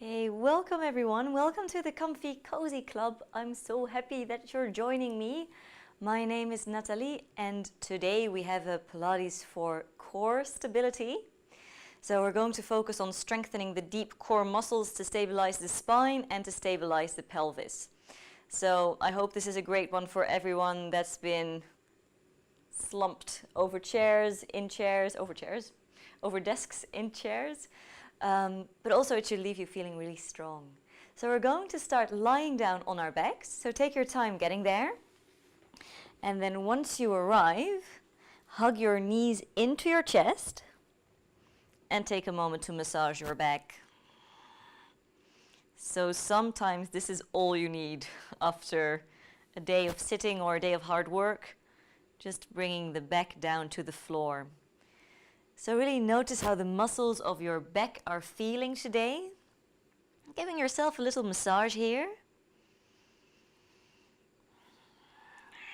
Okay, welcome everyone. Welcome to the Comfy Cozy Club. I'm so happy that you're joining me. My name is Nathalie and today we have a Pilates for core stability. So we're going to focus on strengthening the deep core muscles to stabilize the spine and to stabilize the pelvis. So I hope this is a great one for everyone that's been slumped over chairs, in chairs, over desks, in chairs. But also it should leave you feeling really strong. So we're going to start lying down on our backs. So take your time getting there. And then once you arrive, hug your knees into your chest and take a moment to massage your back. So sometimes this is all you need after a day of sitting or a day of hard work, just bringing the back down to the floor. So really notice how the muscles of your back are feeling today. Giving yourself a little massage here.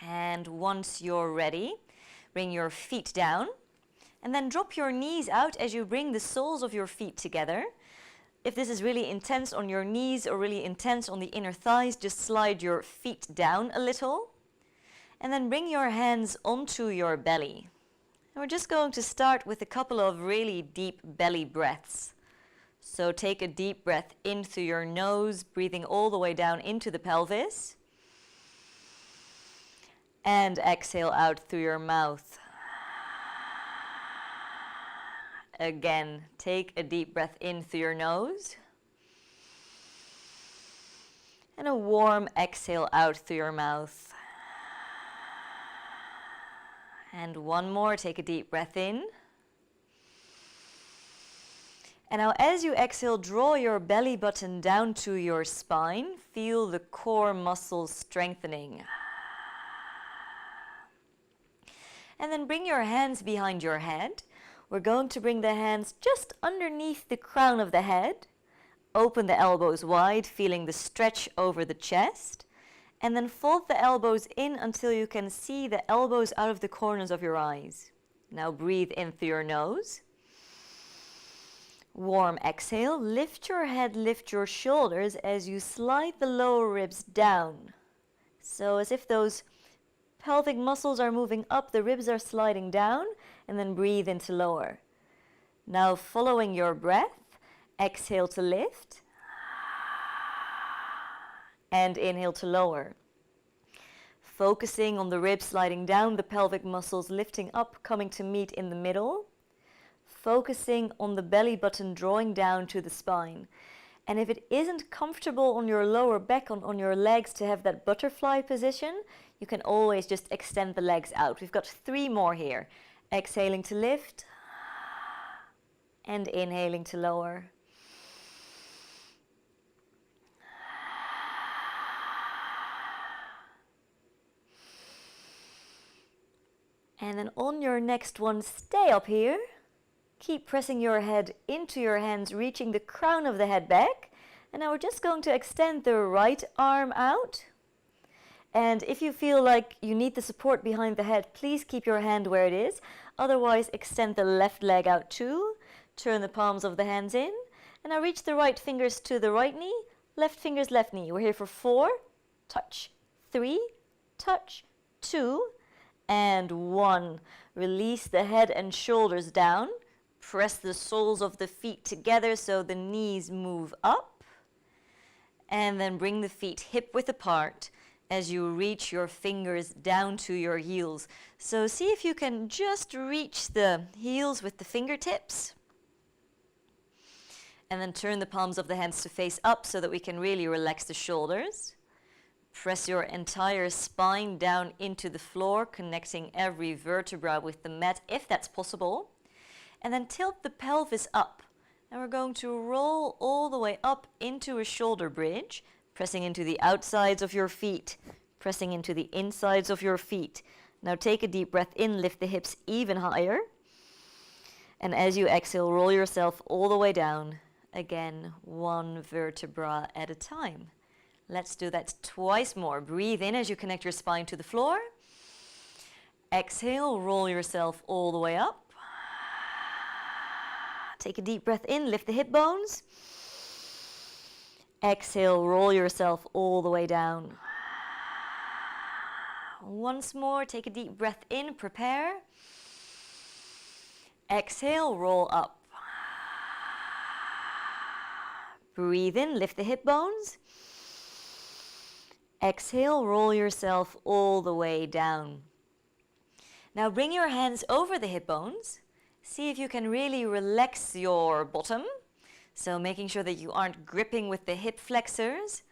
And once you're ready, bring your feet down and then drop your knees out as you bring the soles of your feet together. If this is really intense on your knees or really intense on the inner thighs, just slide your feet down a little and then bring your hands onto your belly. We're just going to start with a couple of really deep belly breaths. So take a deep breath in through your nose, breathing all the way down into the pelvis. And exhale out through your mouth. Again, take a deep breath in through your nose. And a warm exhale out through your mouth. And one more, take a deep breath in. And now as you exhale, draw your belly button down to your spine. Feel the core muscles strengthening. And then bring your hands behind your head. We're going to bring the hands just underneath the crown of the head. Open the elbows wide, feeling the stretch over the chest. And then fold the elbows in until you can see the elbows out of the corners of your eyes. Now breathe in through your nose. Warm exhale. Lift your head, lift your shoulders as you slide the lower ribs down. So as if those pelvic muscles are moving up, the ribs are sliding down, and then breathe into lower. Now following your breath, exhale to lift. And inhale to lower. Focusing on the ribs sliding down, the pelvic muscles lifting up, coming to meet in the middle. Focusing on the belly button drawing down to the spine. And if it isn't comfortable on your lower back, on your legs to have that butterfly position, you can always just extend the legs out. We've got 3 more here. Exhaling to lift. And inhaling to lower. And then on your next one, stay up here. Keep pressing your head into your hands, reaching the crown of the head back. And now we're just going to extend the right arm out. And if you feel like you need the support behind the head, please keep your hand where it is. Otherwise, extend the left leg out too. Turn the palms of the hands in. And now reach the right fingers to the right knee, left fingers left knee. We're here for 4, touch, 3, touch, 2, and 1. Release the head and shoulders down. Press the soles of the feet together so the knees move up. And then bring the feet hip width apart as you reach your fingers down to your heels. So see if you can just reach the heels with the fingertips. And then turn the palms of the hands to face up so that we can really relax the shoulders. Press your entire spine down into the floor, connecting every vertebra with the mat if that's possible. And then tilt the pelvis up. And we're going to roll all the way up into a shoulder bridge, pressing into the outsides of your feet, pressing into the insides of your feet. Now take a deep breath in, lift the hips even higher. And as you exhale, roll yourself all the way down. Again, 1 vertebra at a time. Let's do that twice more. Breathe in as you connect your spine to the floor. Exhale, roll yourself all the way up. Take a deep breath in, lift the hip bones. Exhale, roll yourself all the way down. Once more, take a deep breath in, prepare. Exhale, roll up. Breathe in, lift the hip bones. Exhale, roll yourself all the way down. Now bring your hands over the hip bones. See if you can really relax your bottom. So making sure that you aren't gripping with the hip flexors.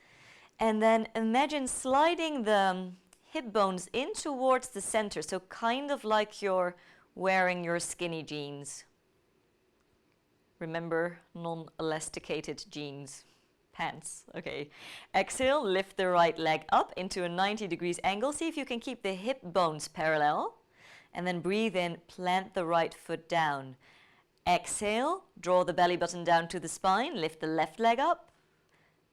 And then imagine sliding the hip bones in towards the center. So kind of like you're wearing your skinny jeans. Remember, non-elasticated jeans. Pants. Okay. Exhale, lift the right leg up into a 90 degrees angle. See if you can keep the hip bones parallel. And then breathe in, plant the right foot down. Exhale, draw the belly button down to the spine, lift the left leg up.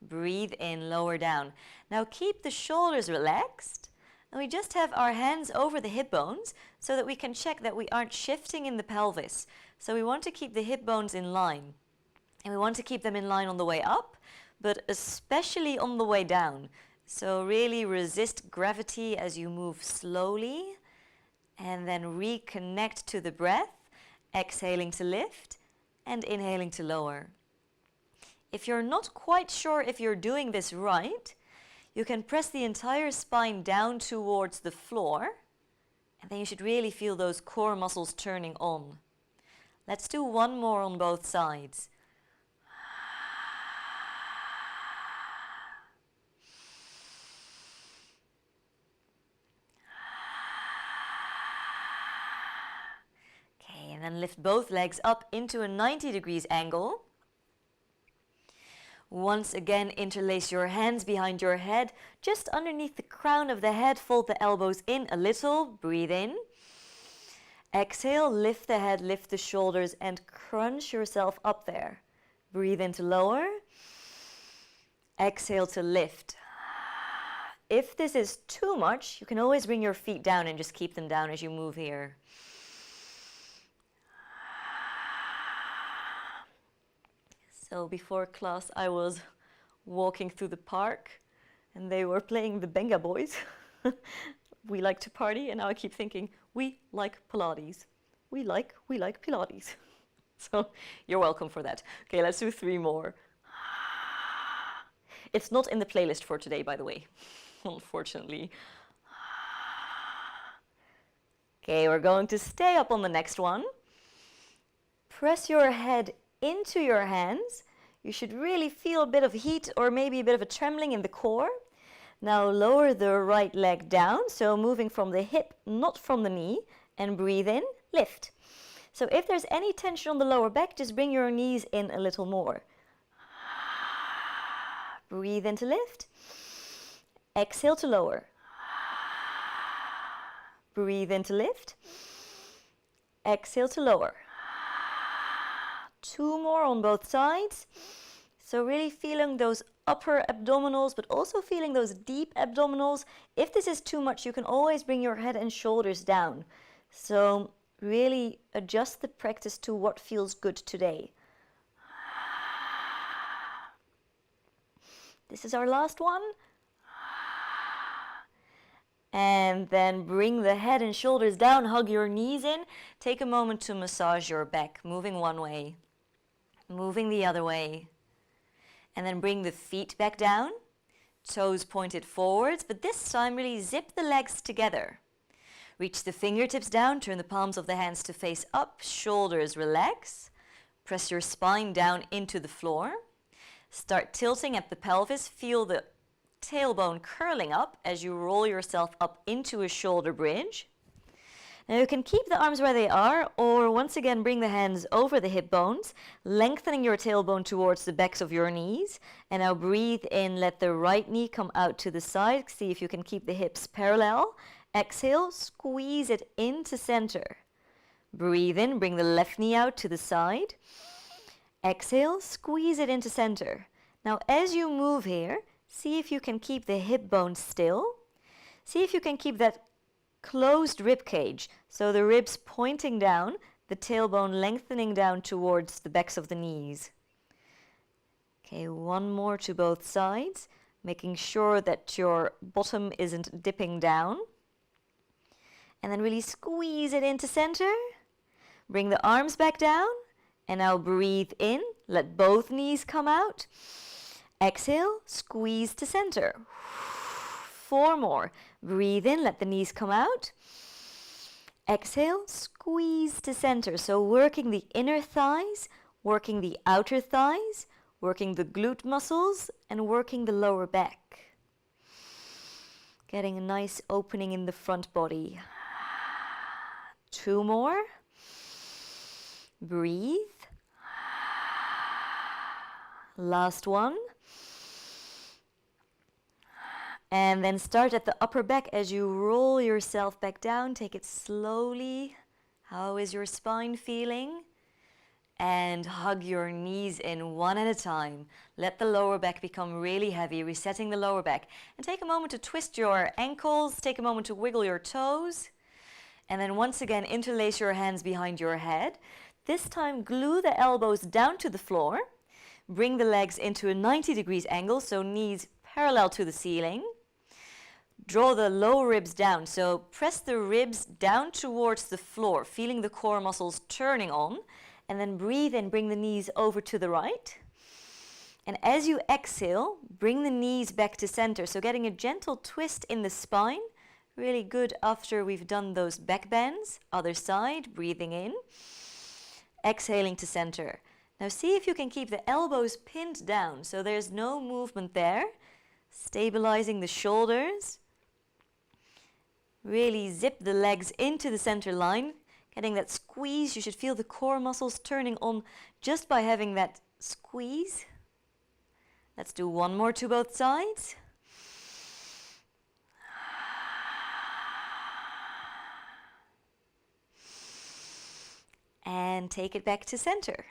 Breathe in, lower down. Now keep the shoulders relaxed. And we just have our hands over the hip bones so that we can check that we aren't shifting in the pelvis. So we want to keep the hip bones in line. And we want to keep them in line on the way up, but especially on the way down. So really resist gravity as you move slowly. And then reconnect to the breath, exhaling to lift and inhaling to lower. If you're not quite sure if you're doing this right, you can press the entire spine down towards the floor, and then you should really feel those core muscles turning on. Let's do one more on both sides. And then lift both legs up into a 90 degrees angle. Once again, interlace your hands behind your head, just underneath the crown of the head. Fold the elbows in a little. Breathe in. Exhale, lift the head, lift the shoulders, and crunch yourself up there. Breathe in to lower. Exhale to lift. If this is too much, you can always bring your feet down and just keep them down as you move here. So before class, I was walking through the park and they were playing the Benga Boys. We like to party, and now I keep thinking, we like Pilates. We like Pilates. So you're welcome for that. Okay, let's do 3 more. It's not in the playlist for today, by the way, unfortunately. Okay, we're going to stay up on the next one. Press your head into your hands. You should really feel a bit of heat or maybe a bit of a trembling in the core. Now lower the right leg down, so moving from the hip, not from the knee, and breathe in, lift. So if there's any tension on the lower back, just bring your knees in a little more. Breathe in to lift. Exhale to lower. Breathe in to lift. Exhale to lower. 2 more on both sides. So really feeling those upper abdominals, but also feeling those deep abdominals. If this is too much, you can always bring your head and shoulders down. So really adjust the practice to what feels good today. This is our last one. And then bring the head and shoulders down, hug your knees in. Take a moment to massage your back, moving one way, moving the other way. And then bring the feet back down, toes pointed forwards, but this time really zip the legs together. Reach the fingertips down, turn the palms of the hands to face up, shoulders relax. Press your spine down into the floor. Start tilting at the pelvis, feel the tailbone curling up as you roll yourself up into a shoulder bridge. Now you can keep the arms where they are, or once again bring the hands over the hip bones, lengthening your tailbone towards the backs of your knees. And now breathe in, let the right knee come out to the side. See if you can keep the hips parallel. Exhale, squeeze it into center. Breathe in, bring the left knee out to the side. Exhale, squeeze it into center. Now as you move here, see if you can keep the hip bones still. See if you can keep that closed rib cage, so the ribs pointing down, the tailbone lengthening down towards the backs of the knees. Okay, one more to both sides, making sure that your bottom isn't dipping down. And then really squeeze it into center. Bring the arms back down. And now breathe in. Let both knees come out. Exhale, squeeze to center. 4 more. Breathe in, let the knees come out. Exhale, squeeze to center. So working the inner thighs, working the outer thighs, working the glute muscles, and working the lower back. Getting a nice opening in the front body. 2 more. Breathe. Last one. And then start at the upper back as you roll yourself back down. Take it slowly. How is your spine feeling? And hug your knees in one at a time. Let the lower back become really heavy, resetting the lower back. And take a moment to twist your ankles. Take a moment to wiggle your toes. And then once again, interlace your hands behind your head. This time, glue the elbows down to the floor. Bring the legs into a 90 degrees angle, so knees parallel to the ceiling. Draw the lower ribs down, so press the ribs down towards the floor, feeling the core muscles turning on. And then breathe in, bring the knees over to the right. And as you exhale, bring the knees back to center, so getting a gentle twist in the spine. Really good after we've done those back bends. Other side, breathing in. Exhaling to center. Now see if you can keep the elbows pinned down, so there's no movement there. Stabilizing the shoulders. Really zip the legs into the center line. Getting that squeeze, you should feel the core muscles turning on just by having that squeeze. Let's do one more to both sides. And take it back to center.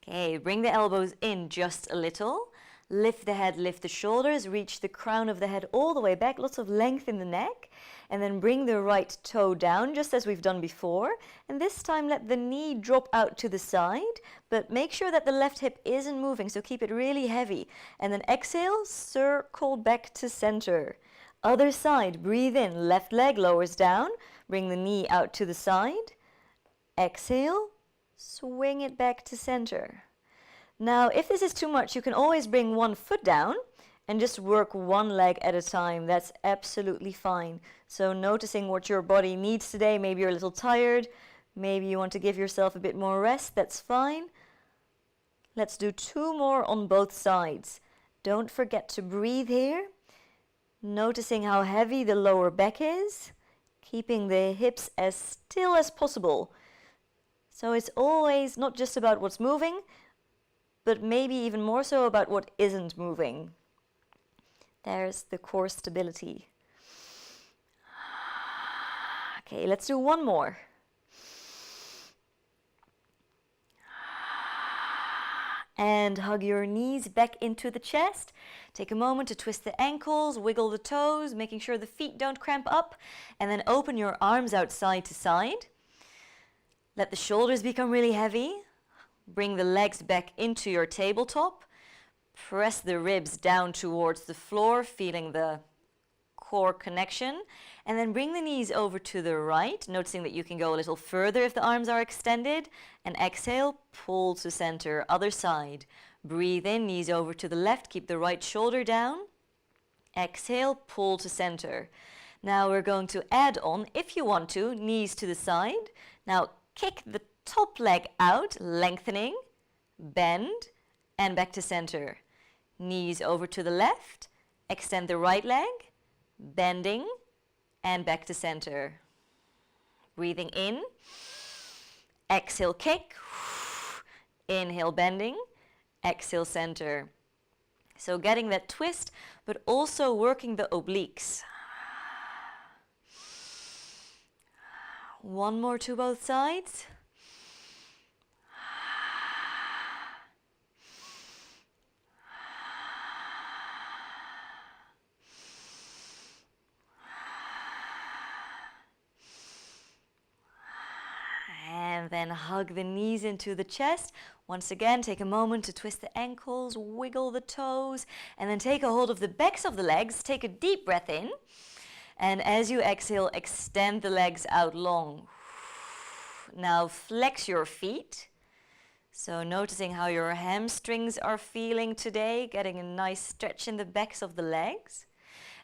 Okay, bring the elbows in just a little. Lift the head, lift the shoulders, reach the crown of the head all the way back, lots of length in the neck. And then bring the right toe down, just as we've done before. And this time let the knee drop out to the side, but make sure that the left hip isn't moving, so keep it really heavy. And then exhale, circle back to center. Other side, breathe in, left leg lowers down, bring the knee out to the side. Exhale, swing it back to center. Now, if this is too much, you can always bring one foot down and just work one leg at a time. That's absolutely fine. So noticing what your body needs today, maybe you're a little tired, maybe you want to give yourself a bit more rest, that's fine. Let's do 2 more on both sides. Don't forget to breathe here. Noticing how heavy the lower back is, keeping the hips as still as possible. So it's always not just about what's moving, but maybe even more so about what isn't moving. There's the core stability. Okay, let's do one more. And hug your knees back into the chest. Take a moment to twist the ankles, wiggle the toes, making sure the feet don't cramp up, and then open your arms out side to side. Let the shoulders become really heavy. Bring the legs back into your tabletop. Press the ribs down towards the floor, feeling the core connection. And then bring the knees over to the right, noticing that you can go a little further if the arms are extended. And exhale, pull to center, other side. Breathe in, knees over to the left, keep the right shoulder down. Exhale, pull to center. Now we're going to add on, if you want to, knees to the side. Now kick the top leg out, lengthening, bend, and back to center. Knees over to the left, extend the right leg, bending, and back to center. Breathing in, exhale kick, inhale bending, exhale center. So getting that twist, but also working the obliques. One more to both sides. And then hug the knees into the chest. Once again, take a moment to twist the ankles, wiggle the toes, and then take a hold of the backs of the legs. Take a deep breath in. And as you exhale, extend the legs out long. Now flex your feet. So noticing how your hamstrings are feeling today, getting a nice stretch in the backs of the legs.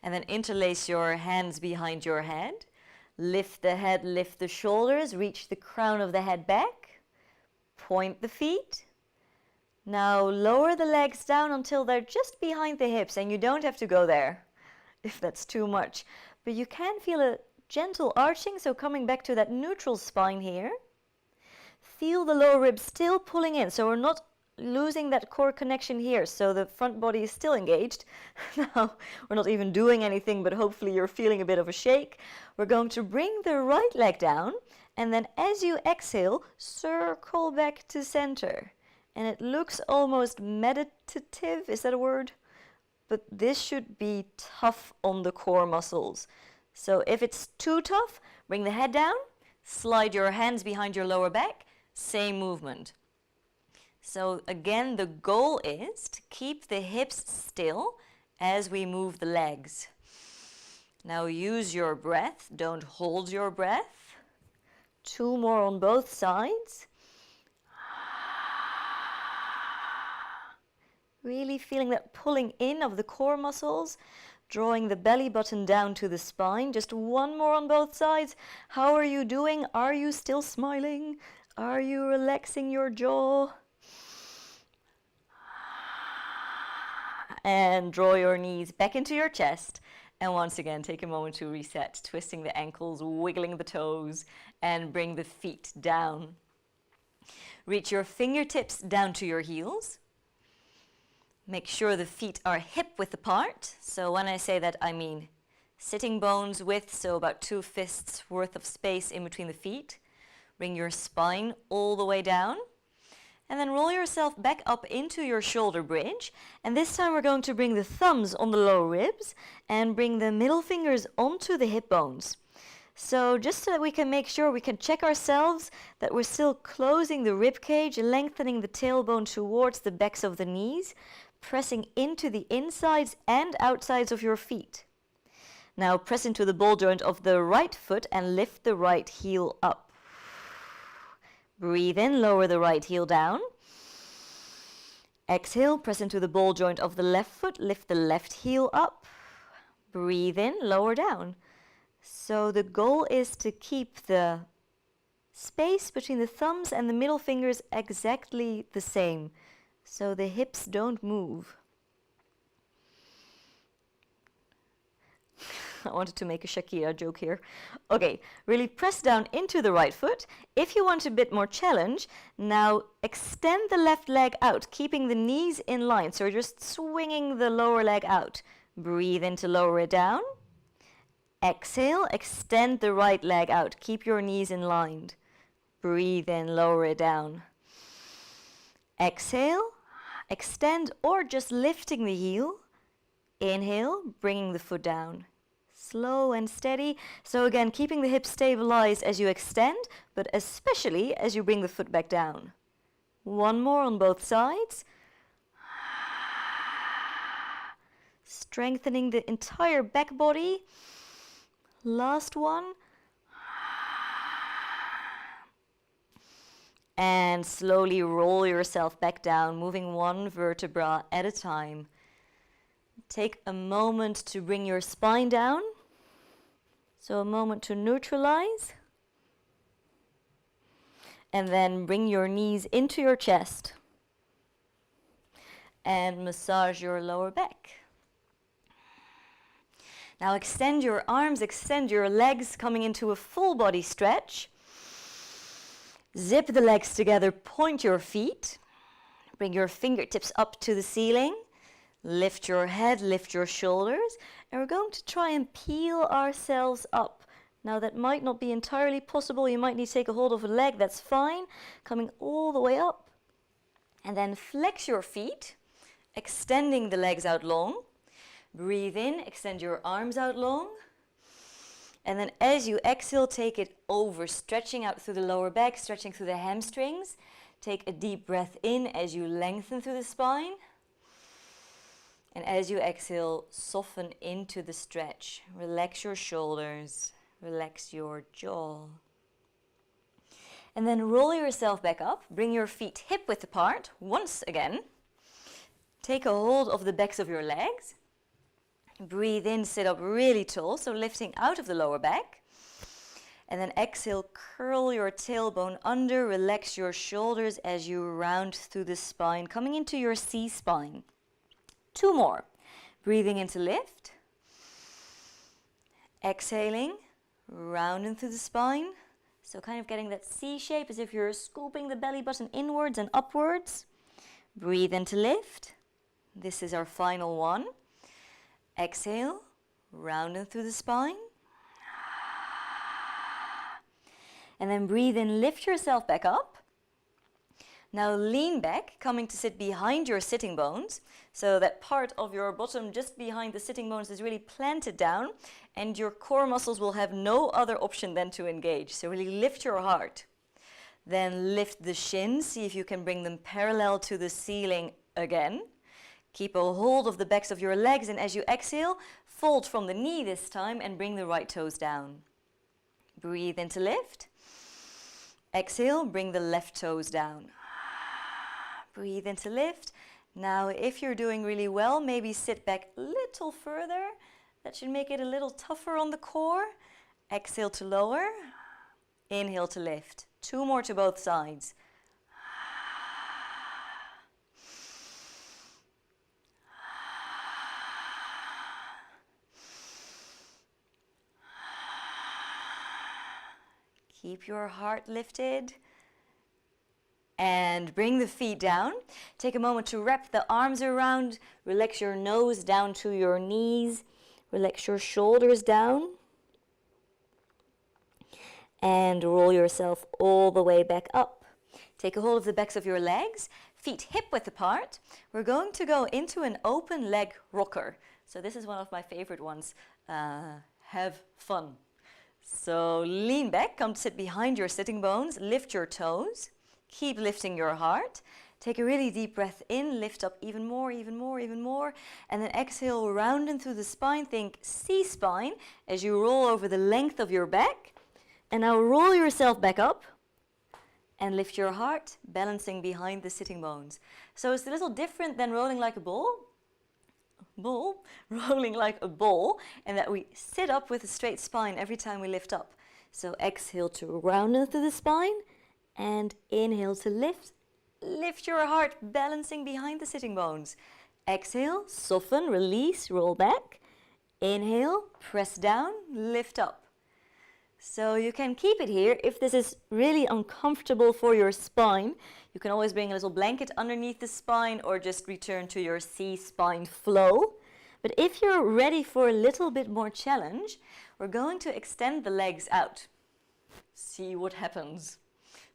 And then interlace your hands behind your head. Lift the head, lift the shoulders, reach the crown of the head back. Point the feet. Now lower the legs down until they're just behind the hips, and you don't have to go there if that's too much. But you can feel a gentle arching, so coming back to that neutral spine here. Feel the lower ribs still pulling in, so we're not losing that core connection here, so the front body is still engaged. Now, we're not even doing anything, but hopefully you're feeling a bit of a shake. We're going to bring the right leg down, and then as you exhale, circle back to center. And it looks almost meditative, is that a word? But this should be tough on the core muscles. So if it's too tough, bring the head down, slide your hands behind your lower back, same movement. So again, the goal is to keep the hips still as we move the legs. Now use your breath, don't hold your breath. 2 more on both sides. Really feeling that pulling in of the core muscles, drawing the belly button down to the spine. Just 1 more on both sides. How are you doing? Are you still smiling? Are you relaxing your jaw? And draw your knees back into your chest. And once again, take a moment to reset, twisting the ankles, wiggling the toes, and bring the feet down. Reach your fingertips down to your heels. Make sure the feet are hip-width apart. So when I say that, I mean sitting bones width, so about 2 fists worth of space in between the feet. Bring your spine all the way down. And then roll yourself back up into your shoulder bridge. And this time we're going to bring the thumbs on the lower ribs and bring the middle fingers onto the hip bones. So just so that we can make sure we can check ourselves that we're still closing the rib cage, lengthening the tailbone towards the backs of the knees, pressing into the insides and outsides of your feet. Now press into the ball joint of the right foot and lift the right heel up. Breathe in, lower the right heel down. Exhale, press into the ball joint of the left foot, lift the left heel up. Breathe in, lower down. So the goal is to keep the space between the thumbs and the middle fingers exactly the same, so the hips don't move. I wanted to make a Shakira joke here. Okay, really press down into the right foot. If you want a bit more challenge, now extend the left leg out, keeping the knees in line. So you're just swinging the lower leg out. Breathe in to lower it down. Exhale, extend the right leg out. Keep your knees in line. Breathe in, lower it down. Exhale, extend or just lifting the heel. Inhale, bringing the foot down. Slow and steady. So again, keeping the hips stabilized as you extend, but especially as you bring the foot back down. 1 more on both sides. Strengthening the entire back body. Last one. And slowly roll yourself back down, moving 1 vertebra at a time. Take a moment to bring your spine down. So a moment to neutralize. And then bring your knees into your chest. And massage your lower back. Now extend your arms, extend your legs, coming into a full body stretch. Zip the legs together, point your feet. Bring your fingertips up to the ceiling. Lift your head, lift your shoulders, and we're going to try and peel ourselves up. Now that might not be entirely possible. You might need to take a hold of a leg, that's fine. Coming all the way up. And then flex your feet, extending the legs out long. Breathe in, extend your arms out long. And then as you exhale, take it over, stretching out through the lower back, stretching through the hamstrings. Take a deep breath in as you lengthen through the spine. And as you exhale, soften into the stretch. Relax your shoulders, relax your jaw. And then roll yourself back up. Bring your feet hip width apart once again. Take a hold of the backs of your legs. Breathe in, sit up really tall, so lifting out of the lower back. And then exhale, curl your tailbone under, relax your shoulders as you round through the spine, coming into your C-spine. 2 more. Breathing in to lift. Exhaling, rounding through the spine. So kind of getting that C shape as if you're scooping the belly button inwards and upwards. Breathe in to lift. This is our final one. Exhale, rounding through the spine. And then breathe in, lift yourself back up. Now lean back, coming to sit behind your sitting bones. So that part of your bottom just behind the sitting bones is really planted down, and your core muscles will have no other option than to engage. So really lift your heart. Then lift the shins, see if you can bring them parallel to the ceiling again. Keep a hold of the backs of your legs, and as you exhale, fold from the knee this time and bring the right toes down. Breathe in to lift. Exhale, bring the left toes down. Breathe in to lift. Now, if you're doing really well, maybe sit back a little further. That should make it a little tougher on the core. Exhale to lower. Inhale to lift. 2 more to both sides. Keep your heart lifted. And bring the feet down. Take a moment to wrap the arms around. Relax your nose down to your knees. Relax your shoulders down. And roll yourself all the way back up. Take a hold of the backs of your legs. Feet hip width apart. We're going to go into an open leg rocker. So this is one of my favorite ones. Have fun. So lean back, come sit behind your sitting bones. Lift your toes. Keep lifting your heart. Take a really deep breath in, lift up even more, even more, even more. And then exhale, rounding through the spine. Think C-spine as you roll over the length of your back. And now roll yourself back up and lift your heart, balancing behind the sitting bones. So it's a little different than rolling like a rolling like a ball, and that we sit up with a straight spine every time we lift up. So exhale to round into the spine. And inhale to lift. Lift your heart, balancing behind the sitting bones. Exhale, soften, release, roll back. Inhale, press down, lift up. So you can keep it here. If this is really uncomfortable for your spine, you can always bring a little blanket underneath the spine or just return to your C-spine flow. But if you're ready for a little bit more challenge, we're going to extend the legs out. See what happens.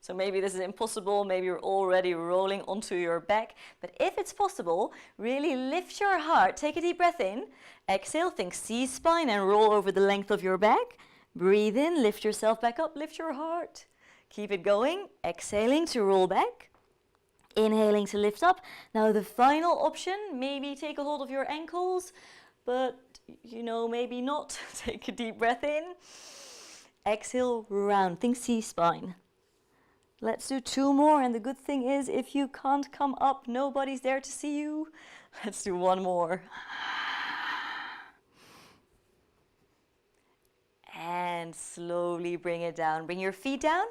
So maybe this is impossible, maybe you're already rolling onto your back. But if it's possible, really lift your heart. Take a deep breath in. Exhale, think C-spine and roll over the length of your back. Breathe in, lift yourself back up, lift your heart. Keep it going. Exhaling to roll back. Inhaling to lift up. Now the final option, maybe take a hold of your ankles, but maybe not. Take a deep breath in. Exhale, round, think C-spine. Let's do 2 more, and the good thing is if you can't come up, nobody's there to see you. Let's do 1 more. And slowly bring it down. Bring your feet down,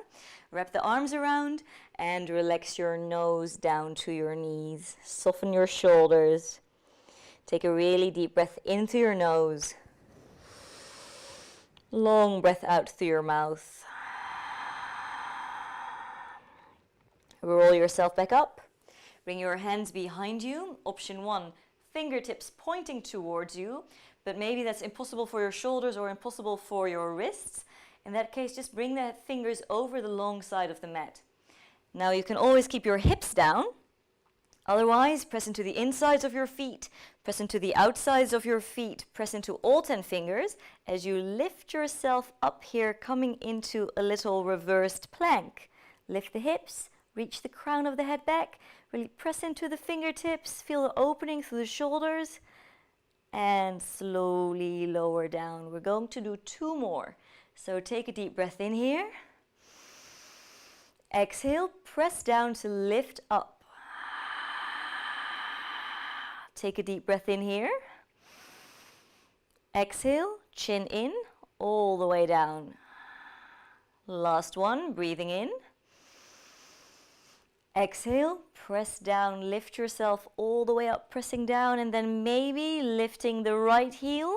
wrap the arms around, and relax your nose down to your knees. Soften your shoulders. Take a really deep breath in through your nose. Long breath out through your mouth. Roll yourself back up. Bring your hands behind you. Option 1, fingertips pointing towards you, but maybe that's impossible for your shoulders or impossible for your wrists. In that case, just bring the fingers over the long side of the mat. Now you can always keep your hips down Otherwise, press into the insides of your feet, press into the outsides of your feet, press into all 10 fingers as you lift yourself up here, coming into a little reversed plank. Lift the hips, reach the crown of the head back, really press into the fingertips, feel the opening through the shoulders, and slowly lower down. We're going to do 2 more. So take a deep breath in here. Exhale, press down to lift up. Take a deep breath in here. Exhale, chin in, all the way down. Last one, breathing in. Exhale, press down, lift yourself all the way up, pressing down, and then maybe lifting the right heel,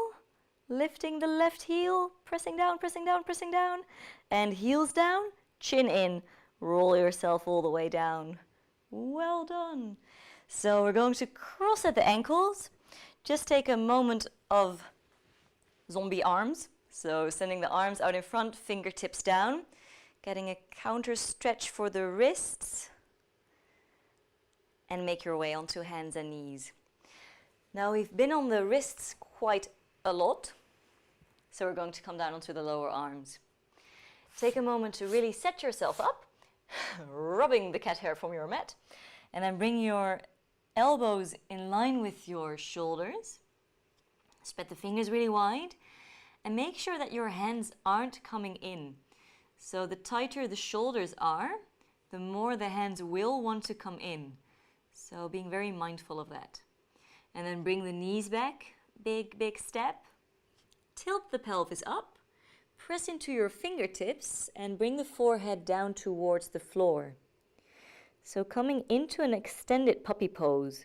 lifting the left heel, pressing down, pressing down, pressing down, and heels down, chin in, roll yourself all the way down. Well done. So we're going to cross at the ankles. Just take a moment of zombie arms. So sending the arms out in front, fingertips down, getting a counter stretch for the wrists, and make your way onto hands and knees. Now we've been on the wrists quite a lot, so we're going to come down onto the lower arms. Take a moment to really set yourself up, rubbing the cat hair from your mat, and then bring your elbows in line with your shoulders. Spread the fingers really wide, and make sure that your hands aren't coming in. So the tighter the shoulders are, the more the hands will want to come in. So being very mindful of that. And then bring the knees back, big, big step. Tilt the pelvis up, press into your fingertips, and bring the forehead down towards the floor. So coming into an extended puppy pose.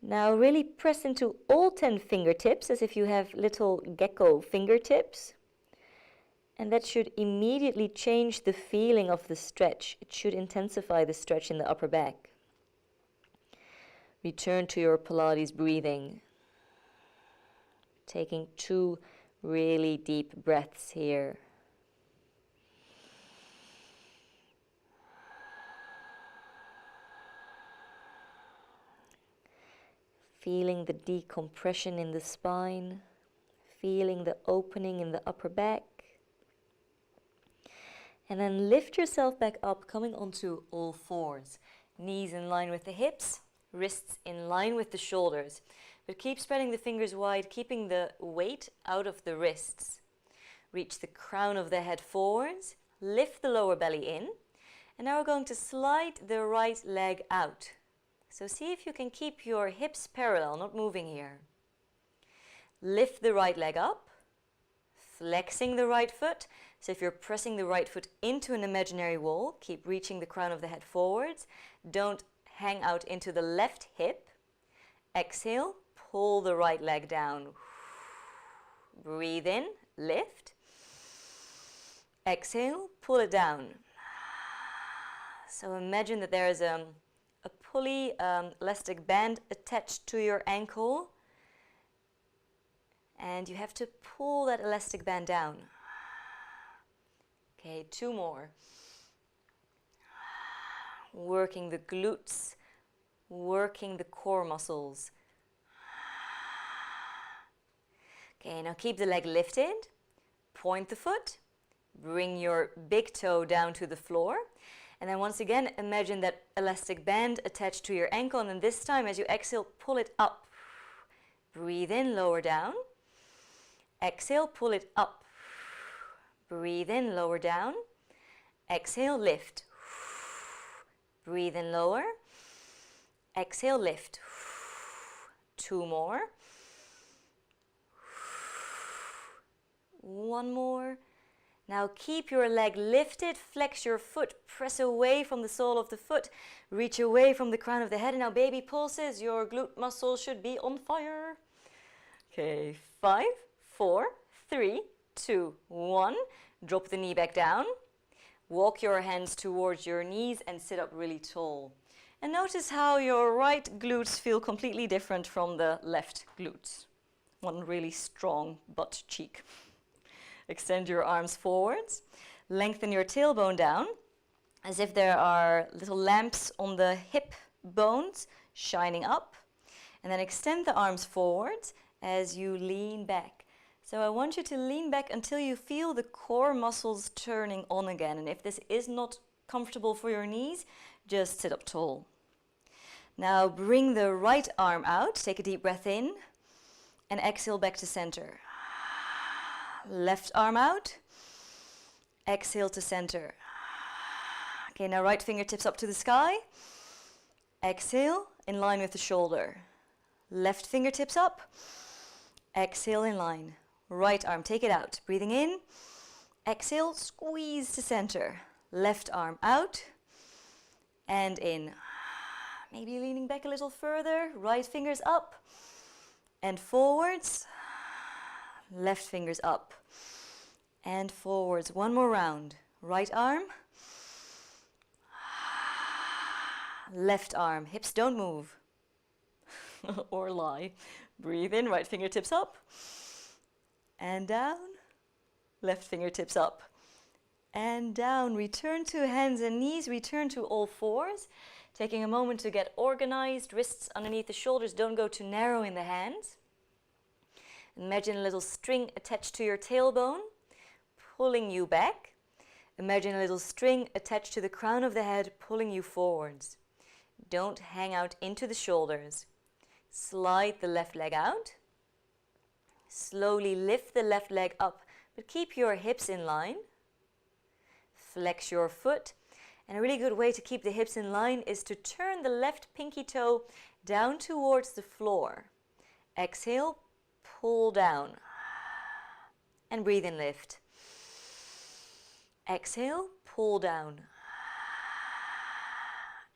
Now really press into all 10 fingertips as if you have little gecko fingertips. And that should immediately change the feeling of the stretch. It should intensify the stretch in the upper back. Return to your Pilates breathing. Taking 2 really deep breaths here. Feeling the decompression in the spine, feeling the opening in the upper back. And then lift yourself back up, coming onto all fours. Knees in line with the hips, wrists in line with the shoulders. But keep spreading the fingers wide, keeping the weight out of the wrists. Reach the crown of the head forwards, lift the lower belly in. And now we're going to slide the right leg out. So see if you can keep your hips parallel, not moving here. Lift the right leg up, flexing the right foot. So if you're pressing the right foot into an imaginary wall, keep reaching the crown of the head forwards. Don't hang out into the left hip. Exhale, pull the right leg down. Breathe in, lift. Exhale, pull it down. So imagine that there is a pulley elastic band attached to your ankle, and you have to pull that elastic band down. Okay, 2 more. Working the glutes, working the core muscles. Okay, now keep the leg lifted, point the foot, bring your big toe down to the floor, and then once again imagine that elastic band attached to your ankle, and then this time as you exhale, pull it up. Breathe in, lower down. Exhale, pull it up. Breathe in, lower down. Exhale, lift. Breathe in, lower. Exhale, lift. 2 more. 1 more. Now keep your leg lifted, flex your foot, press away from the sole of the foot, reach away from the crown of the head, and now baby pulses, your glute muscles should be on fire. Okay, 5, 4, 3, 2, 1. Drop the knee back down. Walk your hands towards your knees and sit up really tall. And notice how your right glutes feel completely different from the left glutes. One really strong butt cheek. Extend your arms forwards. Lengthen your tailbone down as if there are little lamps on the hip bones shining up. And then extend the arms forwards as you lean back. So I want you to lean back until you feel the core muscles turning on again. And if this is not comfortable for your knees, just sit up tall. Now bring the right arm out. Take a deep breath in and exhale back to center. Left arm out. Exhale to center. Okay, now right fingertips up to the sky. Exhale in line with the shoulder. Left fingertips up. Exhale in line. Right arm, take it out. Breathing in. Exhale, squeeze to center. Left arm out and in. Maybe leaning back a little further. Right fingers up and forwards. Left fingers up and forwards. One more round. Right arm. Left arm. Hips don't move. Or lie. Breathe in, right fingertips up and down. Left fingertips up and down. Return to hands and knees. Return to all fours. Taking a moment to get organized. Wrists underneath the shoulders. Don't go too narrow in the hands. Imagine a little string attached to your tailbone, pulling you back. Imagine a little string attached to the crown of the head, pulling you forwards. Don't hang out into the shoulders. Slide the left leg out. Slowly lift the left leg up, but keep your hips in line. Flex your foot. And a really good way to keep the hips in line is to turn the left pinky toe down towards the floor. Exhale, pull down. And breathe in, lift. Exhale, pull down.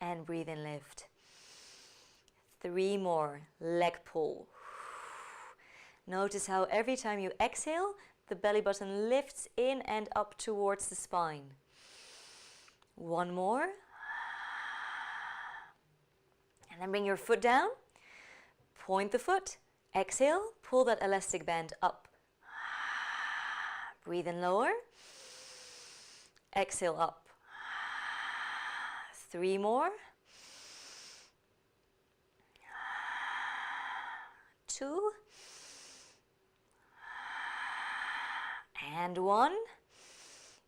And breathe in, lift. 3 more, leg pull. Notice how every time you exhale, the belly button lifts in and up towards the spine. 1 more. And then bring your foot down. Point the foot. Exhale, pull that elastic band up. Breathe in lower. Exhale up. 3 more. 2. And 1.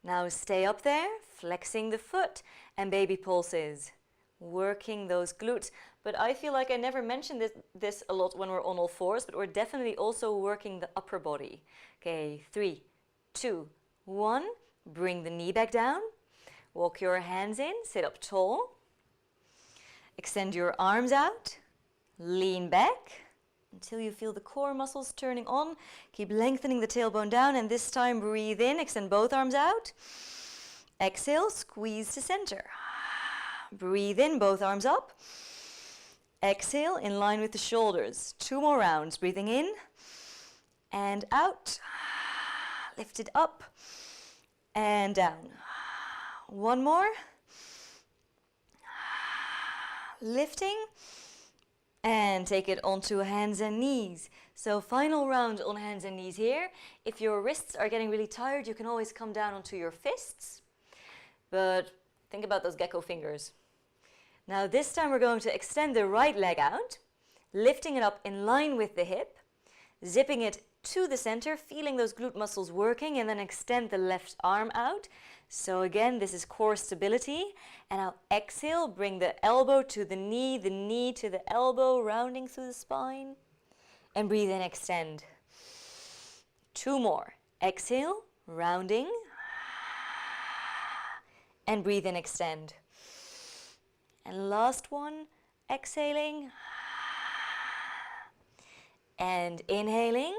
Now stay up there, flexing the foot and baby pulses. Working those glutes. But I feel like I never mentioned this a lot when we're on all fours, but we're definitely also working the upper body. Okay, 3, 2, 1. Bring the knee back down. Walk your hands in, sit up tall. Extend your arms out. Lean back until you feel the core muscles turning on. Keep lengthening the tailbone down, and this time breathe in, extend both arms out. Exhale, squeeze to center. Breathe in, both arms up. Exhale, in line with the shoulders. 2 more rounds. Breathing in and out. Lift it up and down. 1 more. Lifting and take it onto hands and knees. So final round on hands and knees here. If your wrists are getting really tired, you can always come down onto your fists. But think about those gecko fingers. Now this time we're going to extend the right leg out, lifting it up in line with the hip, zipping it to the center, feeling those glute muscles working, and then extend the left arm out. So again, this is core stability. And now exhale, bring the elbow to the knee to the elbow, rounding through the spine. And breathe in, extend. 2 more. Exhale, rounding. And breathe in, extend. And last one, exhaling. And inhaling.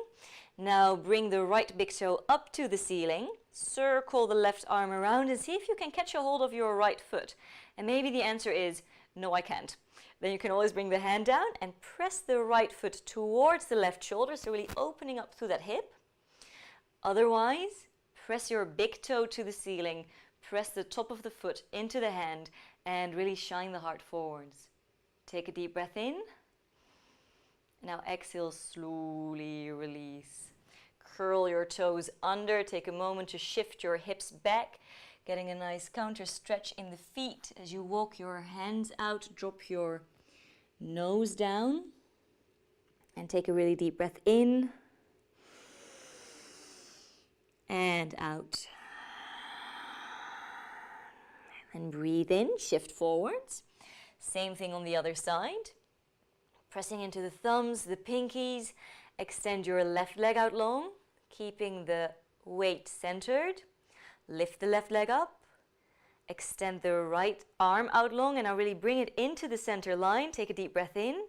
Now bring the right big toe up to the ceiling. Circle the left arm around and see if you can catch a hold of your right foot. And maybe the answer is, no, I can't. Then you can always bring the hand down and press the right foot towards the left shoulder, so really opening up through that hip. Otherwise, press your big toe to the ceiling, press the top of the foot into the hand, and really shine the heart forwards. Take a deep breath in. Now exhale, slowly release. Curl your toes under, take a moment to shift your hips back. Getting a nice counter stretch in the feet as you walk your hands out, drop your nose down, and take a really deep breath in and out. And breathe in, shift forwards. Same thing on the other side. Pressing into the thumbs, the pinkies. Extend your left leg out long, keeping the weight centered. Lift the left leg up. Extend the right arm out long, and now really bring it into the center line. Take a deep breath in.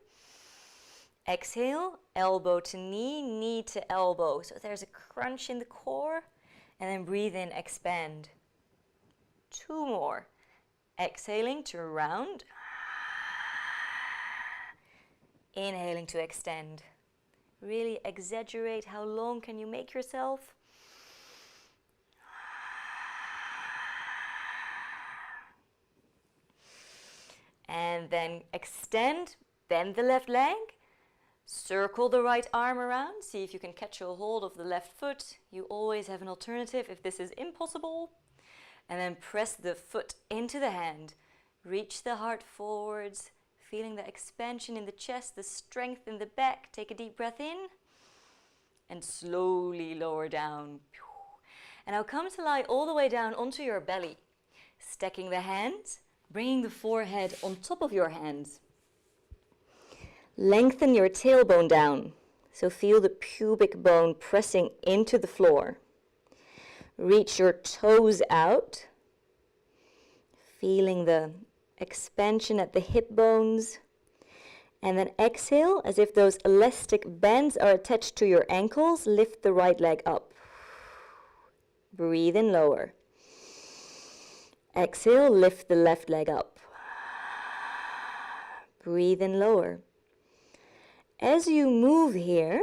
Exhale, elbow to knee, knee to elbow. So there's a crunch in the core. And then breathe in, expand. 2 more. Exhaling to round. Inhaling to extend. Really exaggerate how long can you make yourself. And then extend, bend the left leg, circle the right arm around, see if you can catch a hold of the left foot. You always have an alternative if this is impossible. And then press the foot into the hand, reach the heart forwards, feeling the expansion in the chest, the strength in the back. Take a deep breath in and slowly lower down. And now come to lie all the way down onto your belly, stacking the hands, bringing the forehead on top of your hands. Lengthen your tailbone down, so feel the pubic bone pressing into the floor. Reach your toes out, feeling the expansion at the hip bones. And then exhale, as if those elastic bands are attached to your ankles. Lift the right leg up. Breathe in, lower. Exhale, lift the left leg up. Breathe in, lower. As you move here,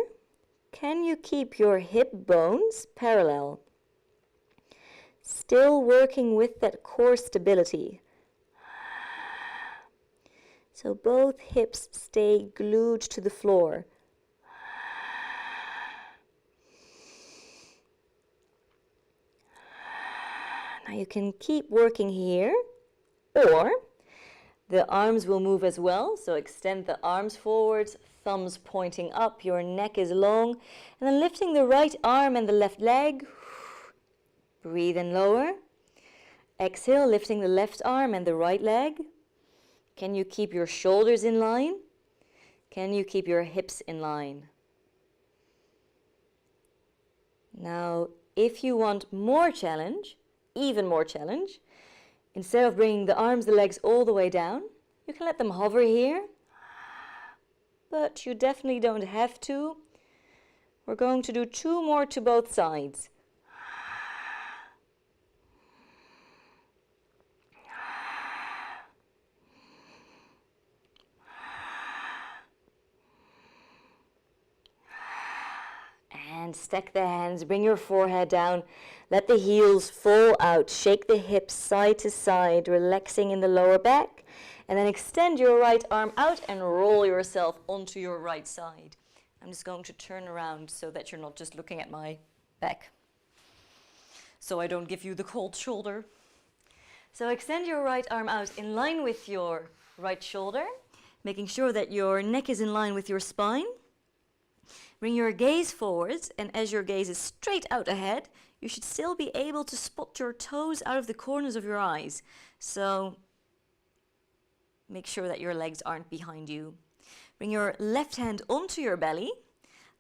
can you keep your hip bones parallel? Still working with that core stability. So both hips stay glued to the floor. Now you can keep working here, or the arms will move as well. So extend the arms forwards, thumbs pointing up, your neck is long, and then lifting the right arm and the left leg. Breathe in, lower. Exhale, lifting the left arm and the right leg. Can you keep your shoulders in line? Can you keep your hips in line? Now, if you want more challenge, even more challenge, instead of bringing the arms, the legs all the way down, you can let them hover here, but you definitely don't have to. We're going to do 2 more to both sides. And stack the hands, bring your forehead down, let the heels fall out, shake the hips side to side, relaxing in the lower back, and then extend your right arm out and roll yourself onto your right side. I'm just going to turn around so that you're not just looking at my back, so I don't give you the cold shoulder. So extend your right arm out in line with your right shoulder, making sure that your neck is in line with your spine. Bring your gaze forwards, and as your gaze is straight out ahead, you should still be able to spot your toes out of the corners of your eyes. So make sure that your legs aren't behind you. Bring your left hand onto your belly,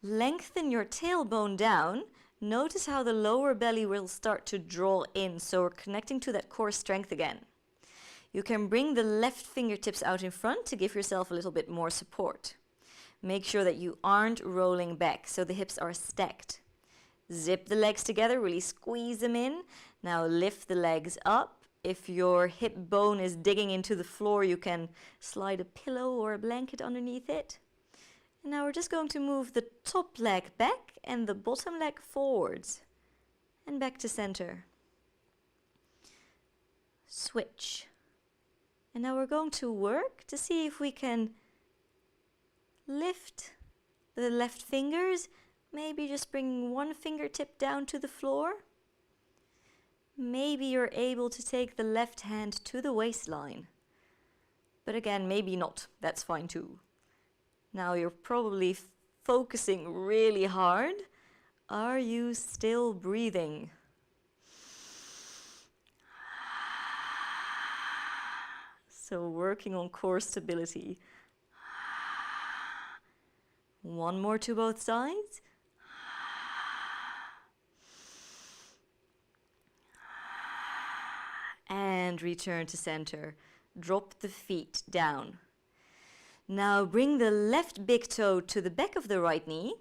lengthen your tailbone down. Notice how the lower belly will start to draw in, so we're connecting to that core strength again. You can bring the left fingertips out in front to give yourself a little bit more support. Make sure that you aren't rolling back, so the hips are stacked. Zip the legs together, really squeeze them in. Now lift the legs up. If your hip bone is digging into the floor, you can slide a pillow or a blanket underneath it. And now we're just going to move the top leg back and the bottom leg forwards. And back to center. Switch. And now we're going to work to see if we can lift the left fingers, maybe just bring one fingertip down to the floor. maybe you're able to take the left hand to the waistline. But again, maybe not. That's fine too. Now you're probably focusing really hard. Are you still breathing? So working on core stability. One more to both sides. And return to center. Drop the feet down. Now bring the left big toe to the back of the right knee.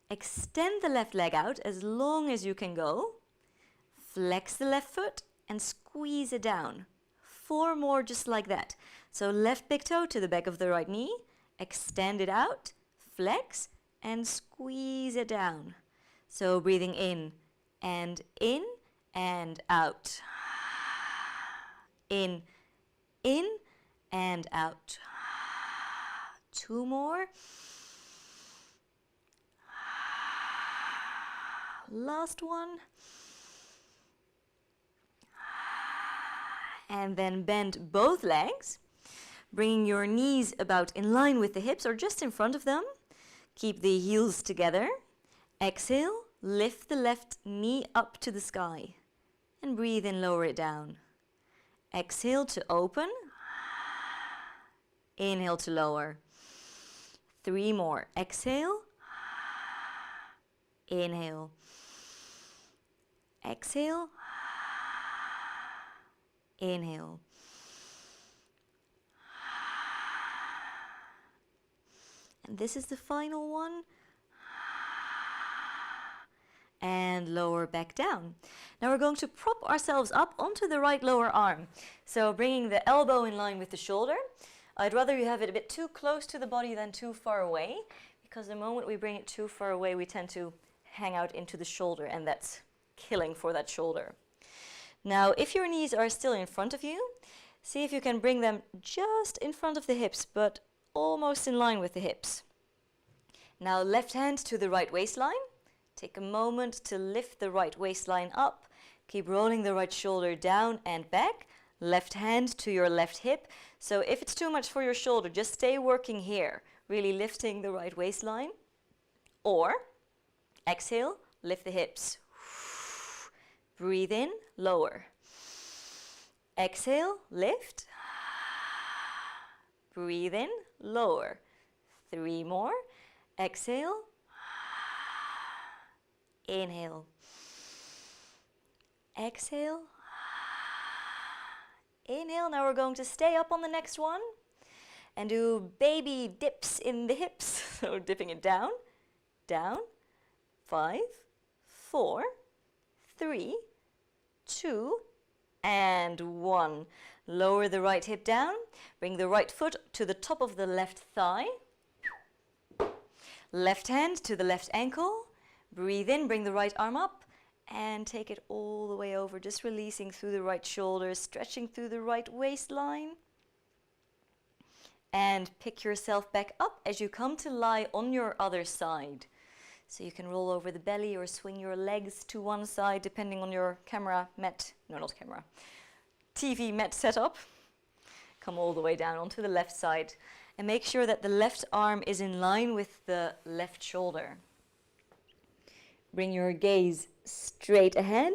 Extend the left leg out as long as you can go. Flex the left foot and squeeze it down. 4 more just like that. So left big toe to the back of the right knee. Extend it out, flex and squeeze it down. So breathing in and out. In and out. 2 more. Last one. And then bend both legs, bringing your knees about in line with the hips or just in front of them. Keep the heels together. Exhale, lift the left knee up to the sky and breathe in, lower it down. Exhale to open. Inhale to lower. 3 more. Exhale. Inhale. Exhale. Inhale. And this is the final one. And lower back down. Now we're going to prop ourselves up onto the right lower arm. So bringing the elbow in line with the shoulder. I'd rather you have it a bit too close to the body than too far away, because the moment we bring it too far away, we tend to hang out into the shoulder, and that's killing for that shoulder. Now, if your knees are still in front of you, see if you can bring them just in front of the hips, but almost in line with the hips. Now, left hand to the right waistline. Take a moment to lift the right waistline up. Keep rolling the right shoulder down and back. Left hand to your left hip. So if it's too much for your shoulder, just stay working here, really lifting the right waistline. Or, exhale, lift the hips. Breathe in, lower. Exhale, lift. Breathe in, lower. 3 more. Exhale. Inhale. Exhale. Inhale. Now we're going to stay up on the next one and do baby dips in the hips. So dipping it down, down. 5, 4, 3, 2, and 1. Lower the right hip down. Bring the right foot to the top of the left thigh. Left hand to the left ankle. Breathe in, bring the right arm up and take it all the way over, just releasing through the right shoulder, stretching through the right waistline. And pick yourself back up as you come to lie on your other side. So you can roll over the belly or swing your legs to one side depending on your TV mat setup. Come all the way down onto the left side and make sure that the left arm is in line with the left shoulder. Bring your gaze straight ahead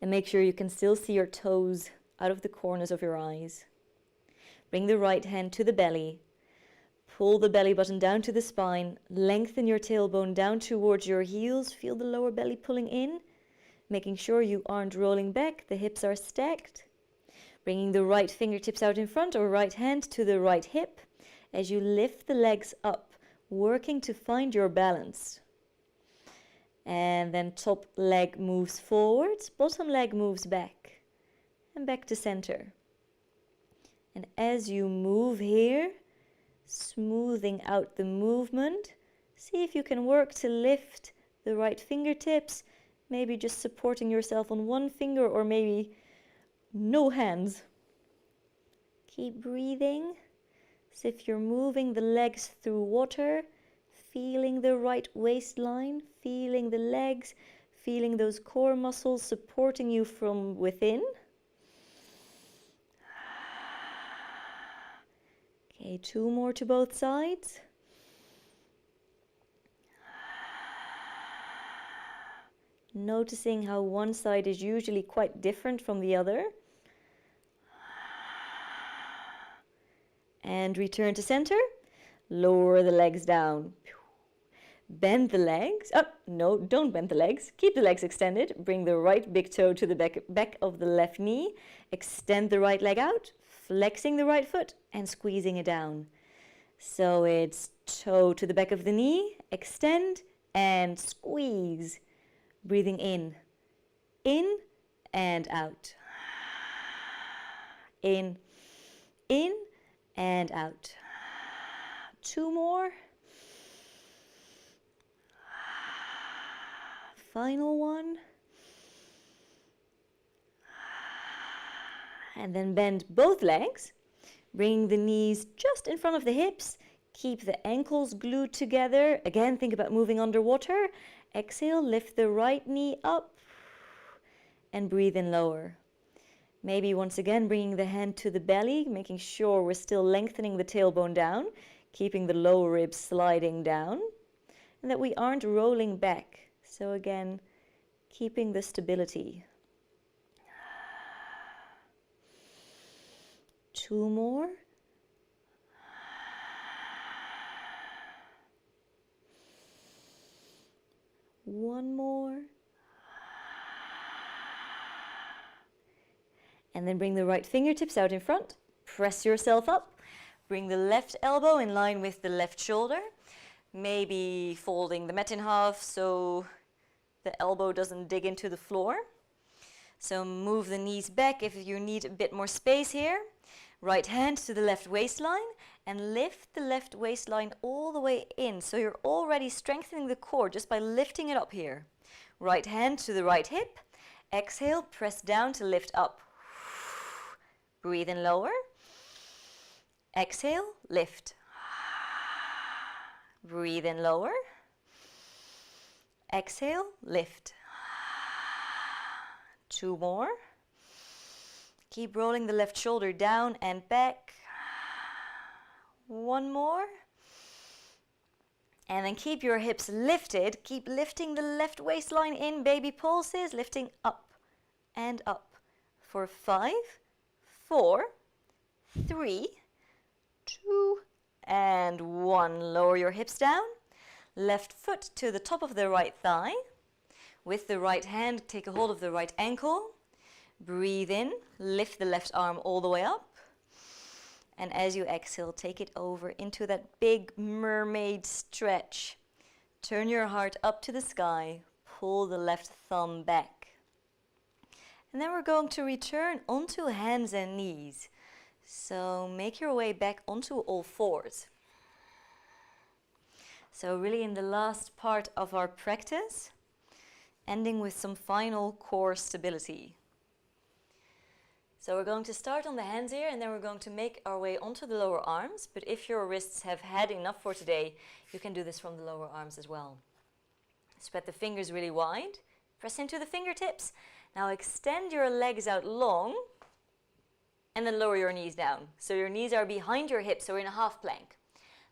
and make sure you can still see your toes out of the corners of your eyes. Bring the right hand to the belly. Pull the belly button down to the spine. Lengthen your tailbone down towards your heels. Feel the lower belly pulling in, making sure you aren't rolling back. The hips are stacked. Bringing the right fingertips out in front or right hand to the right hip as you lift the legs up, working to find your balance. And then top leg moves forwards, bottom leg moves back and back to center. And as you move here, smoothing out the movement, see if you can work to lift the right fingertips, maybe just supporting yourself on one finger or maybe no hands. Keep breathing as if you're moving the legs through water, feeling the right waistline, feeling the legs, feeling those core muscles supporting you from within. Okay, 2 more to both sides. Noticing how one side is usually quite different from the other. And return to center. Lower the legs down. Bend the legs. Oh, no, don't bend the legs. Keep the legs extended. Bring the right big toe to the back of the left knee. Extend the right leg out, flexing the right foot and squeezing it down. So it's toe to the back of the knee, extend and squeeze. Breathing in and out. In and out. 2 more. Final one. And then bend both legs. Bring the knees just in front of the hips. Keep the ankles glued together. Again, think about moving underwater. Exhale, lift the right knee up and breathe in lower. Maybe once again bringing the hand to the belly, making sure we're still lengthening the tailbone down, keeping the lower ribs sliding down, and that we aren't rolling back. So again, keeping the stability. 2 more. One more. And then bring the right fingertips out in front. Press yourself up. Bring the left elbow in line with the left shoulder. Maybe folding the mat in half so the elbow doesn't dig into the floor. So move the knees back if you need a bit more space here. Right hand to the left waistline and lift the left waistline all the way in. So you're already strengthening the core just by lifting it up here. Right hand to the right hip. Exhale, press down to lift up. Breathe in lower. Exhale, lift. Breathe in lower. Exhale, lift. 2 more. Keep rolling the left shoulder down and back. 1 more. And then keep your hips lifted. Keep lifting the left waistline in, baby pulses, lifting up and up. For 5, 4, 3, 2, and 1. Lower your hips down. Left foot to the top of the right thigh. With the right hand, take a hold of the right ankle. Breathe in, lift the left arm all the way up. And as you exhale, take it over into that big mermaid stretch. Turn your heart up to the sky. Pull the left thumb back. And then we're going to return onto hands and knees. So make your way back onto all fours. So really in the last part of our practice, ending with some final core stability. So we're going to start on the hands here and then we're going to make our way onto the lower arms. But if your wrists have had enough for today, you can do this from the lower arms as well. Spread the fingers really wide. Press into the fingertips. Now extend your legs out long and then lower your knees down. So your knees are behind your hips, so we're in a half plank.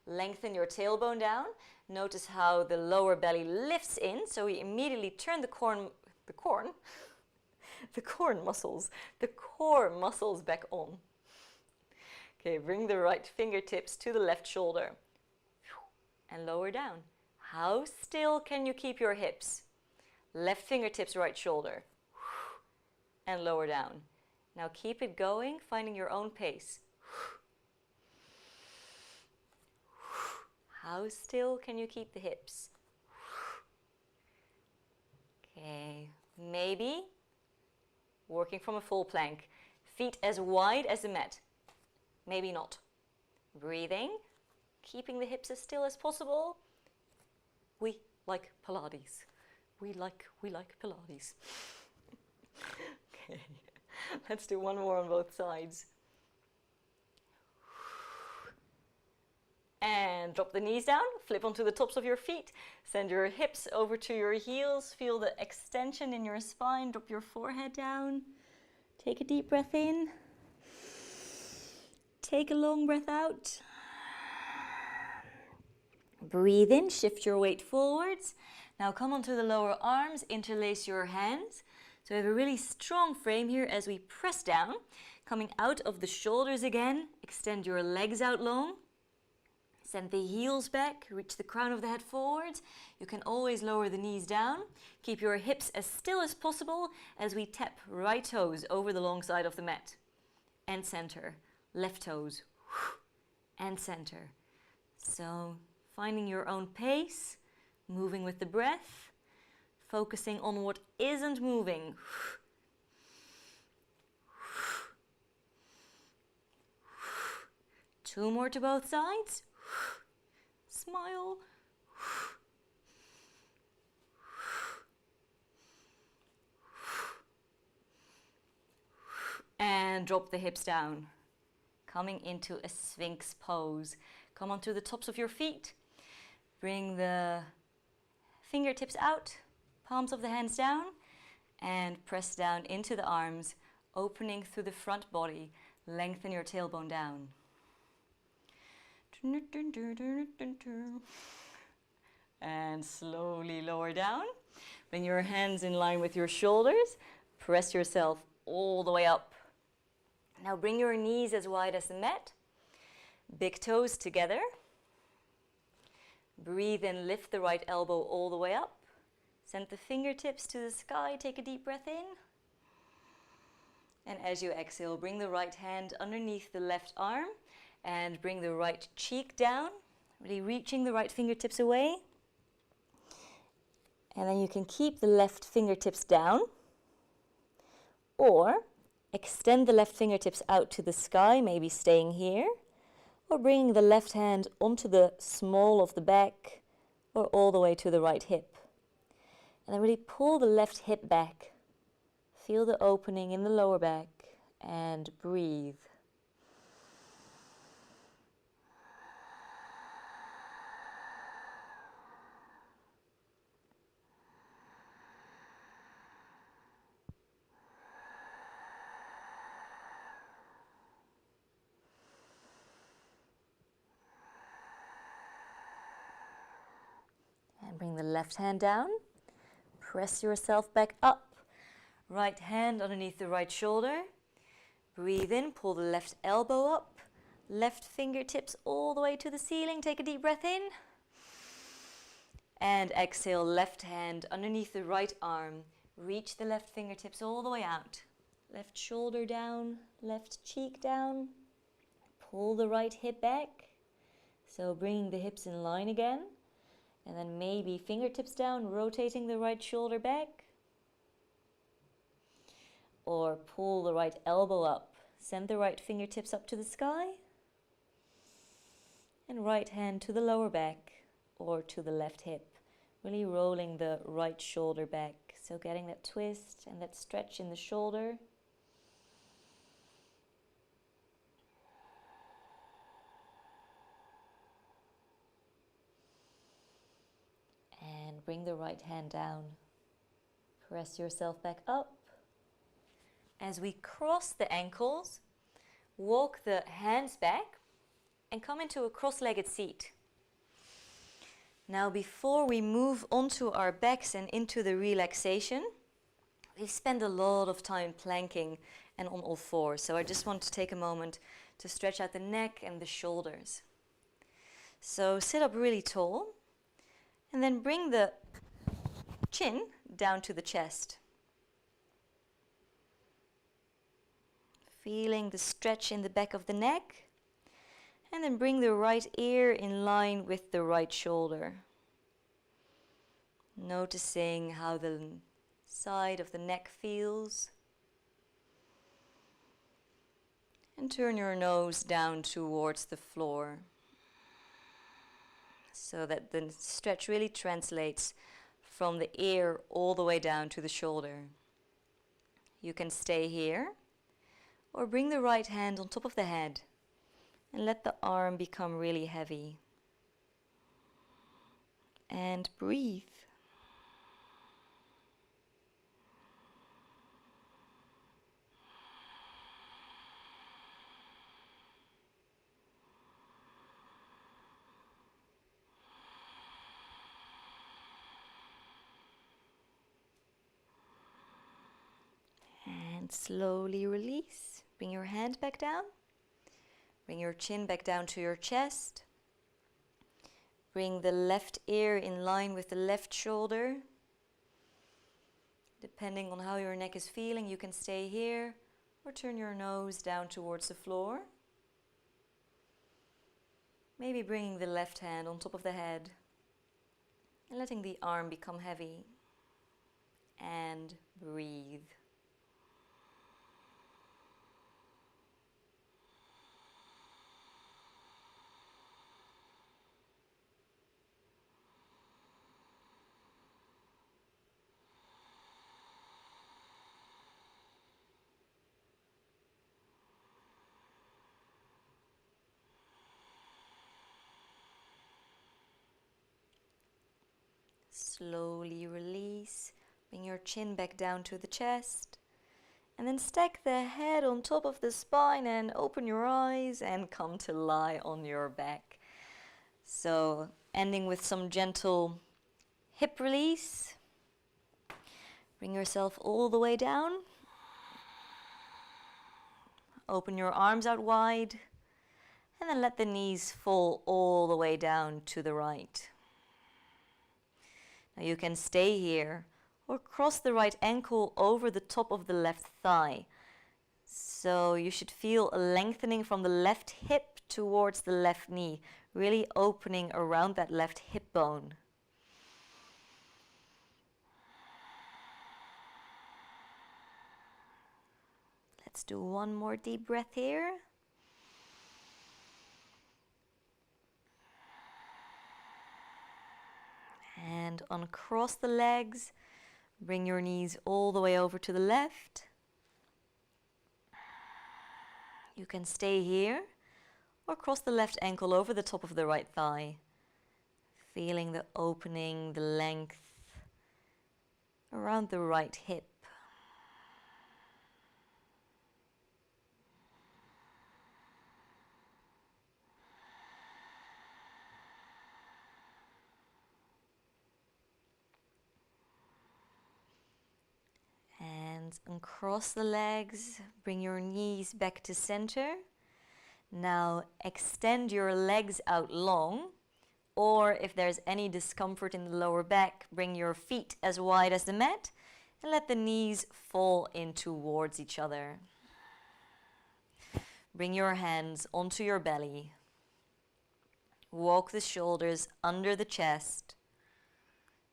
Lengthen your tailbone down. Notice how the lower belly lifts in. So we immediately turn the core muscles back on. Okay, bring the right fingertips to the left shoulder and lower down. How still can you keep your hips? Left fingertips, right shoulder and lower down. Now keep it going, finding your own pace. How still can you keep the hips? Okay, maybe working from a full plank. Feet as wide as the mat. Maybe not. Breathing, keeping the hips as still as possible. We like Pilates. We like Pilates. Okay, let's do 1 more on both sides. And drop the knees down, flip onto the tops of your feet. Send your hips over to your heels. Feel the extension in your spine. Drop your forehead down. Take a deep breath in. Take a long breath out. Breathe in, shift your weight forwards. Now come onto the lower arms, interlace your hands. So we have a really strong frame here as we press down. Coming out of the shoulders again, extend your legs out long. Send the heels back, reach the crown of the head forwards. You can always lower the knees down. Keep your hips as still as possible as we tap right toes over the long side of the mat. And center, left toes, and center. So finding your own pace, moving with the breath, focusing on what isn't moving. Two more to both sides. Smile. And drop the hips down. Coming into a Sphinx pose. Come onto the tops of your feet. Bring the fingertips out, palms of the hands down, and press down into the arms, opening through the front body. Lengthen your tailbone down. And slowly lower down. Bring your hands in line with your shoulders. Press yourself all the way up. Now bring your knees as wide as the mat. Big toes together. Breathe in, lift the right elbow all the way up. Send the fingertips to the sky. Take a deep breath in. And as you exhale, bring the right hand underneath the left arm and bring the right cheek down, really reaching the right fingertips away. And then you can keep the left fingertips down or extend the left fingertips out to the sky, maybe staying here, or bringing the left hand onto the small of the back or all the way to the right hip. And then really pull the left hip back. Feel the opening in the lower back and breathe. And bring the left hand down. Press yourself back up. Right hand underneath the right shoulder. Breathe in, pull the left elbow up. Left fingertips all the way to the ceiling. Take a deep breath in. And exhale, left hand underneath the right arm. Reach the left fingertips all the way out. Left shoulder down, left cheek down. Pull the right hip back. So bringing the hips in line again. And then maybe fingertips down, rotating the right shoulder back. Or pull the right elbow up. Send the right fingertips up to the sky. And right hand to the lower back or to the left hip. Really rolling the right shoulder back. So getting that twist and that stretch in the shoulder. And bring the right hand down. Press yourself back up. As we cross the ankles, walk the hands back and come into a cross-legged seat. Now before we move onto our backs and into the relaxation, we've spent a lot of time planking and on all fours. So I just want to take a moment to stretch out the neck and the shoulders. So sit up really tall and then bring the chin down to the chest. Feeling the stretch in the back of the neck. And then bring the right ear in line with the right shoulder. Noticing how the side of the neck feels. And turn your nose down towards the floor. So that the stretch really translates from the ear all the way down to the shoulder. You can stay here. Or bring the right hand on top of the head and let the arm become really heavy. and breathe. And slowly release. Bring your hand back down. Bring your chin back down to your chest. Bring the left ear in line with the left shoulder. Depending on how your neck is feeling, you can stay here or turn your nose down towards the floor. Maybe bringing the left hand on top of the head and letting the arm become heavy. And breathe. Slowly release. Bring your chin back down to the chest. And then stack the head on top of the spine and open your eyes and come to lie on your back. So ending with some gentle hip release. Bring yourself all the way down. Open your arms out wide. And then let the knees fall all the way down to the right. Now you can stay here or cross the right ankle over the top of the left thigh. So you should feel a lengthening from the left hip towards the left knee, really opening around that left hip bone. Let's do one more deep breath here. And uncross the legs, bring your knees all the way over to the left. You can stay here or cross the left ankle over the top of the right thigh, feeling the opening, the length around the right hip. And uncross the legs, bring your knees back to center. Now extend your legs out long, or if there's any discomfort in the lower back, bring your feet as wide as the mat and let the knees fall in towards each other. Bring your hands onto your belly. Walk the shoulders under the chest.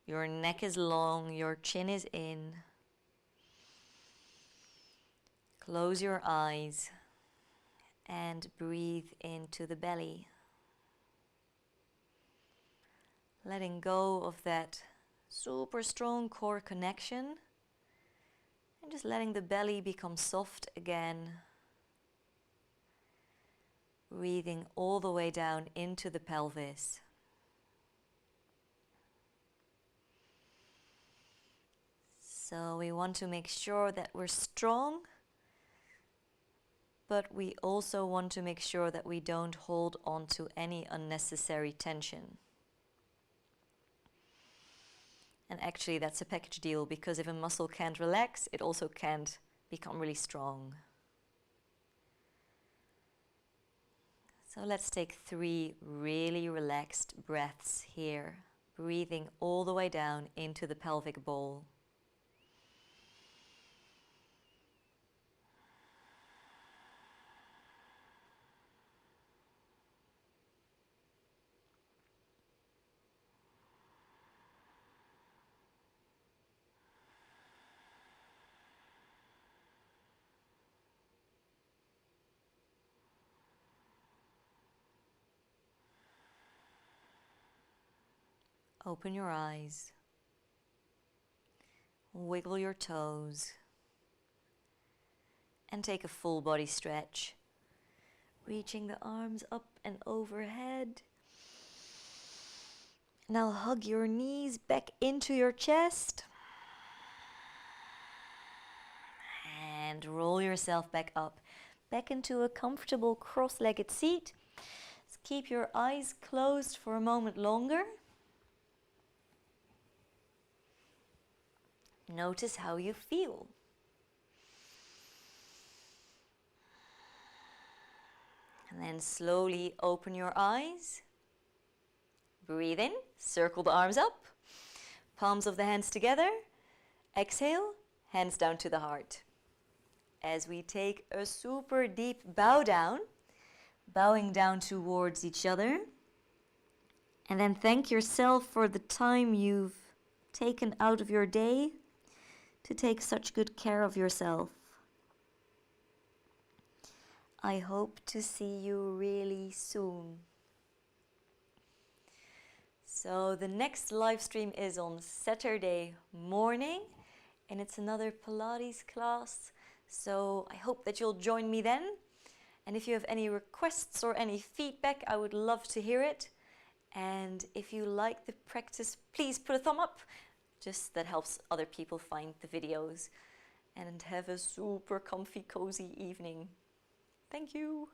Your neck is long, your chin is in. Close your eyes and breathe into the belly. Letting go of that super strong core connection and just letting the belly become soft again. Breathing all the way down into the pelvis. So we want to make sure that we're strong, but we also want to make sure that we don't hold on to any unnecessary tension. And actually that's a package deal, because if a muscle can't relax, it also can't become really strong. So let's take 3 really relaxed breaths here, breathing all the way down into the pelvic bowl. Open your eyes, wiggle your toes, and take a full body stretch, reaching the arms up and overhead, Now hug your knees back into your chest. And roll yourself back up, back into a comfortable cross-legged seat. Just keep your eyes closed for a moment longer. Notice how you feel. And then slowly open your eyes. Breathe in, circle the arms up, palms of the hands together. Exhale, hands down to the heart. As we take a super deep bow down, bowing down towards each other. And then thank yourself for the time you've taken out of your day to take such good care of yourself. I hope to see you really soon. So the next live stream is on Saturday morning, and it's another Pilates class. So I hope that you'll join me then. And if you have any requests or any feedback, I would love to hear it. And if you like the practice, please put a thumb up. Just that helps other people find the videos. And have a super comfy, cozy evening. Thank you.